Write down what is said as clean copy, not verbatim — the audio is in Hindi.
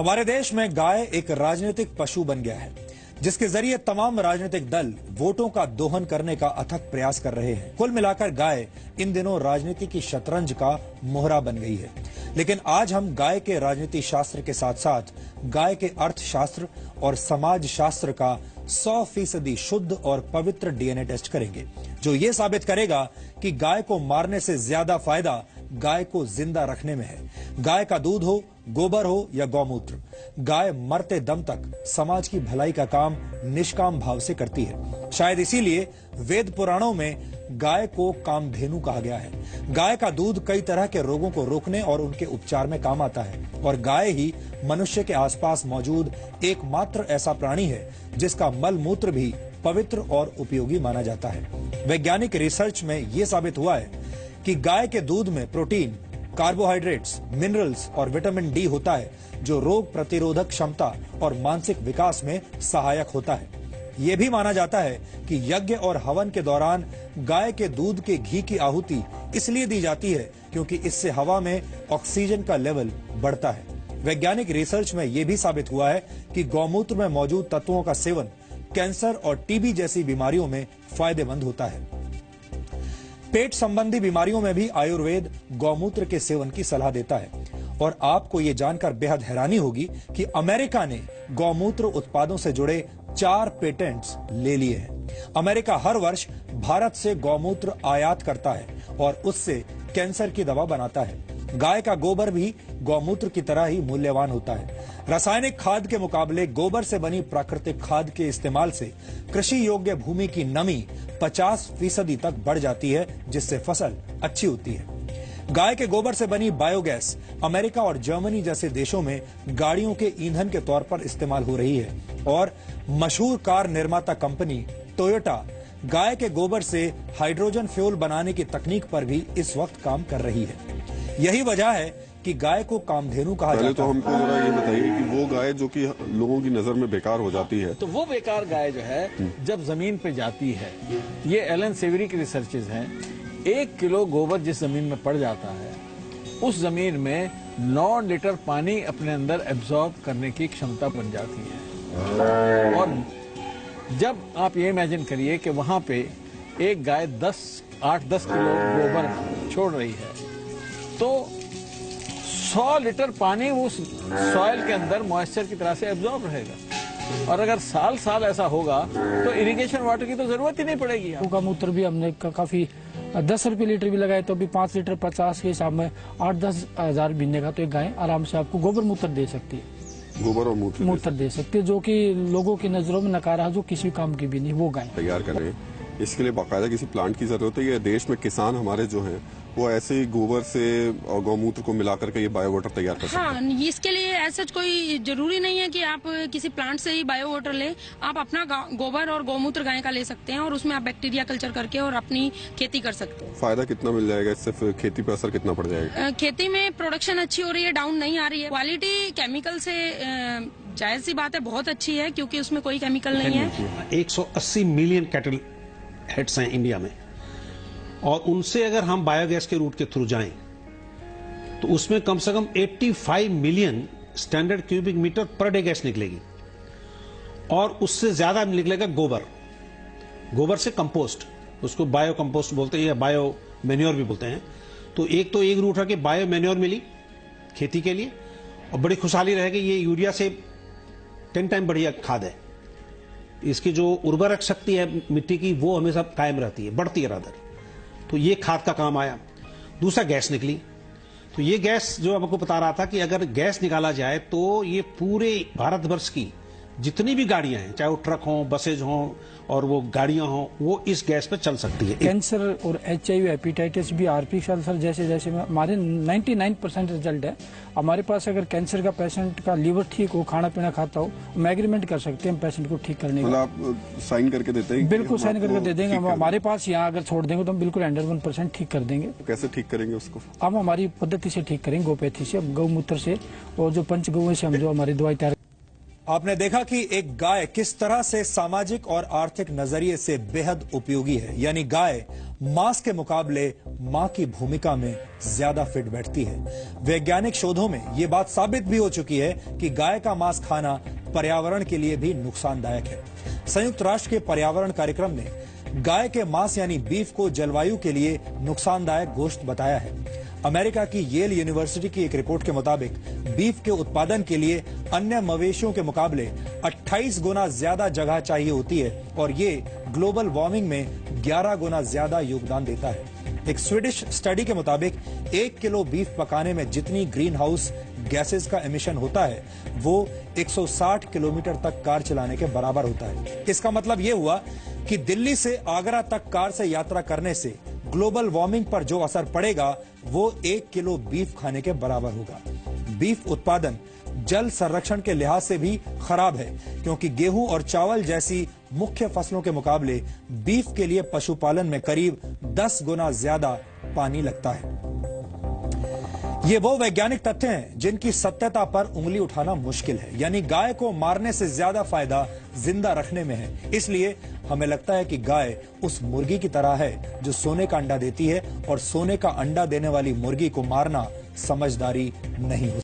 हमारे देश में गाय एक राजनीतिक पशु बन गया है, जिसके जरिए तमाम राजनीतिक दल वोटों का दोहन करने का अथक प्रयास कर रहे हैं। कुल मिलाकर गाय इन दिनों राजनीति की शतरंज का मोहरा बन गई है। लेकिन आज हम गाय के राजनीति शास्त्र के साथ साथ गाय के अर्थशास्त्र और समाज शास्त्र का 100% शुद्ध और पवित्र डीएनए टेस्ट करेंगे, जो ये साबित करेगा कि गाय को मारने से ज्यादा फायदा गाय को जिंदा रखने में है। गाय का दूध हो, गोबर हो या गौमूत्र, गाय मरते दम तक समाज की भलाई का काम निष्काम भाव से करती है। शायद इसीलिए वेद पुराणों में गाय को कामधेनु कहा गया है। गाय का दूध कई तरह के रोगों को रोकने और उनके उपचार में काम आता है, और गाय ही मनुष्य के आसपास मौजूद एकमात्र ऐसा प्राणी है जिसका मल मूत्र भी पवित्र और उपयोगी माना जाता है। वैज्ञानिक रिसर्च में यह साबित हुआ है कि गाय के दूध में प्रोटीन, कार्बोहाइड्रेट्स, मिनरल्स और विटामिन डी होता है, जो रोग प्रतिरोधक क्षमता और मानसिक विकास में सहायक होता है। यह भी माना जाता है कि यज्ञ और हवन के दौरान गाय के दूध के घी की आहुति इसलिए दी जाती है क्योंकि इससे हवा में ऑक्सीजन का लेवल बढ़ता है। वैज्ञानिक रिसर्च में यह भी साबित हुआ है कि गौमूत्र में मौजूद तत्वों का सेवन कैंसर और टीबी जैसी बीमारियों में फायदेमंद होता है। पेट संबंधी बीमारियों में भी आयुर्वेद गौमूत्र के सेवन की सलाह देता है। और आपको ये जानकर बेहद हैरानी होगी कि अमेरिका ने गौमूत्र उत्पादों से जुड़े 4 पेटेंट्स ले लिए हैं। अमेरिका हर वर्ष भारत से गौमूत्र आयात करता है और उससे कैंसर की दवा बनाता है। गाय का गोबर भी गौमूत्र की तरह ही मूल्यवान होता है। रासायनिक खाद के मुकाबले गोबर से बनी प्राकृतिक खाद के इस्तेमाल से कृषि योग्य भूमि की नमी 50% तक बढ़ जाती है, जिससे फसल अच्छी होती है। गाय के गोबर से बनी बायोगैस अमेरिका और जर्मनी जैसे देशों में गाड़ियों के ईंधन के तौर पर इस्तेमाल हो रही है, और मशहूर कार निर्माता कंपनी टोयोटा गाय के गोबर से हाइड्रोजन फ्यूल बनाने की तकनीक पर भी इस वक्त काम कर रही है। यही वजह है कि गाय को कामधेनु कहा जाता है। पहले तो हमको जरा ये बताइए कि वो गाय जो कि लोगों की नजर में बेकार हो जाती है, तो वो बेकार गाय जो है जब जमीन पे जाती है, ये एलन सेवरी की रिसर्चेज हैं, 1 किलो गोबर जिस जमीन में पड़ जाता है, उस जमीन में 9 लीटर पानी अपने अंदर एब्जॉर्ब करने की क्षमता बन जाती है। और जब आप ये इमेजिन करिए कि वहां पे एक गाय 8-10 किलो गोबर छोड़ रही है, तो 100 लीटर पानी उस सॉइल के अंदर मॉइस्चर की तरह से एब्जॉर्ब रहेगा। और अगर साल ऐसा होगा तो इरिगेशन वाटर की तो जरूरत ही नहीं पड़ेगी। गौमूत्र भी हमने काफी 10 रुपए लीटर भी लगाए तो भी 5 लीटर 50 के हिसाब में 8-10 हजार महीने का तो एक गाय आराम से आपको गोबर मूत्र दे सकती है। गोबर और मूत्र दे सकती है, जो कि लोगों की नजरों में नकारा, जो किसी काम की भी नहीं, वो गाय तैयार कर रहे हैं। इसके लिए बाकायदा किसी प्लांट की जरूरत है। ये देश में किसान हमारे जो हैं वो ऐसे ही गोबर से और गौमूत्र को मिलाकर के ये बायो वाटर तैयार कर सकते हैं। हाँ, इसके लिए ऐसा कोई जरूरी नहीं है कि आप किसी प्लांट से ही बायो वाटर लें। आप अपना गोबर और गौमूत्र गाय का ले सकते हैं और उसमें आप बैक्टीरिया कल्चर करके और अपनी खेती कर सकते हैं। फायदा कितना मिल जाएगा इससे? फिर खेती पर असर कितना पड़ जाएगा? खेती में प्रोडक्शन अच्छी हो रही है, डाउन नहीं आ रही है। क्वालिटी केमिकल से जायज सी बात है बहुत अच्छी है, क्योंकि उसमें कोई केमिकल नहीं है। 180 मिलियन कैटल हेड्स हैं इंडिया में, और उनसे अगर हम बायोगैस के रूट के थ्रू जाएं तो उसमें कम से कम 85 million standard cubic metre per day gas निकलेगी। और उससे ज्यादा निकलेगा गोबर से कंपोस्ट, उसको बायो कंपोस्ट बोलते हैं या बायो मैन्योर भी बोलते हैं। तो एक रूट है कि बायो मैन्योर मिली खेती के लिए, और बड़ी खुशहाली रहेगी। ये यूरिया से 10 टाइम बढ़िया खाद है। इसकी जो उर्वरक शक्ति है मिट्टी की, वो हमेशा कायम रहती है, बढ़ती है रादर। तो ये खाद का काम आया। दूसरा गैस निकली, तो ये गैस जो आपको बता रहा था कि अगर गैस निकाला जाए तो ये पूरे भारतवर्ष की जितनी भी गाड़ियां हैं, चाहे वो ट्रक हों, बसेज हों और वो गाड़ियां हों, वो इस गैस पर चल सकती है। कैंसर और HIV, हेपेटाइटिस भी, आरपी अल्सर जैसे हमारे 99% रिजल्ट है। हमारे पास अगर कैंसर का पेशेंट का लीवर ठीक हो, खाना पीना खाता हो, हम एग्रीमेंट कर सकते हैं पेशेंट को ठीक करने का। आप साइन करके देते हैं? बिल्कुल साइन करके दे देंगे। हमारे पास यहाँ अगर छोड़ देंगे तो हम बिल्कुल 101% ठीक कर देंगे। कैसे ठीक करेंगे उसको? हम हमारी पद्धति से ठीक करेंगे, गोपैथी से, गौमूत्र से, और जो पंचगव्य से हम जो हमारी दवाई तैयार आपने देखा कि एक गाय किस तरह से सामाजिक और आर्थिक नजरिए से बेहद उपयोगी है, यानी गाय मांस के मुकाबले मां की भूमिका में ज्यादा फिट बैठती है। वैज्ञानिक शोधों में यह बात साबित भी हो चुकी है कि गाय का मांस खाना पर्यावरण के लिए भी नुकसानदायक है। संयुक्त राष्ट्र के पर्यावरण कार्यक्रम ने गाय के मांस यानी बीफ को जलवायु के लिए नुकसानदायक गोश्त बताया है। अमेरिका की येल यूनिवर्सिटी की एक रिपोर्ट के मुताबिक बीफ के उत्पादन के लिए अन्य मवेशियों के मुकाबले 28 गुना ज्यादा जगह चाहिए होती है और ये ग्लोबल वार्मिंग में 11 गुना ज्यादा योगदान देता है। एक स्वीडिश स्टडी के मुताबिक 1 किलो बीफ पकाने में जितनी ग्रीन हाउस गैसेस का एमिशन होता है वो 160 किलोमीटर तक कार चलाने के बराबर होता है। इसका मतलब ये हुआ कि दिल्ली से आगरा तक कार से यात्रा करने से ग्लोबल वार्मिंग पर जो असर पड़ेगा वो 1 किलो बीफ खाने के बराबर होगा। बीफ उत्पादन जल संरक्षण के लिहाज से भी खराब है, क्योंकि गेहूं और चावल जैसी मुख्य फसलों के मुकाबले बीफ के लिए पशुपालन में करीब 10 गुना ज्यादा पानी लगता है। ये वो वैज्ञानिक तथ्य हैं जिनकी सत्यता पर उंगली उठाना मुश्किल है, यानी गाय को मारने से ज्यादा फायदा जिंदा रखने में है। इसलिए हमें लगता है कि गाय उस मुर्गी की तरह है जो सोने का अंडा देती है और सोने का अंडा देने वाली मुर्गी को मारना समझदारी नहीं हो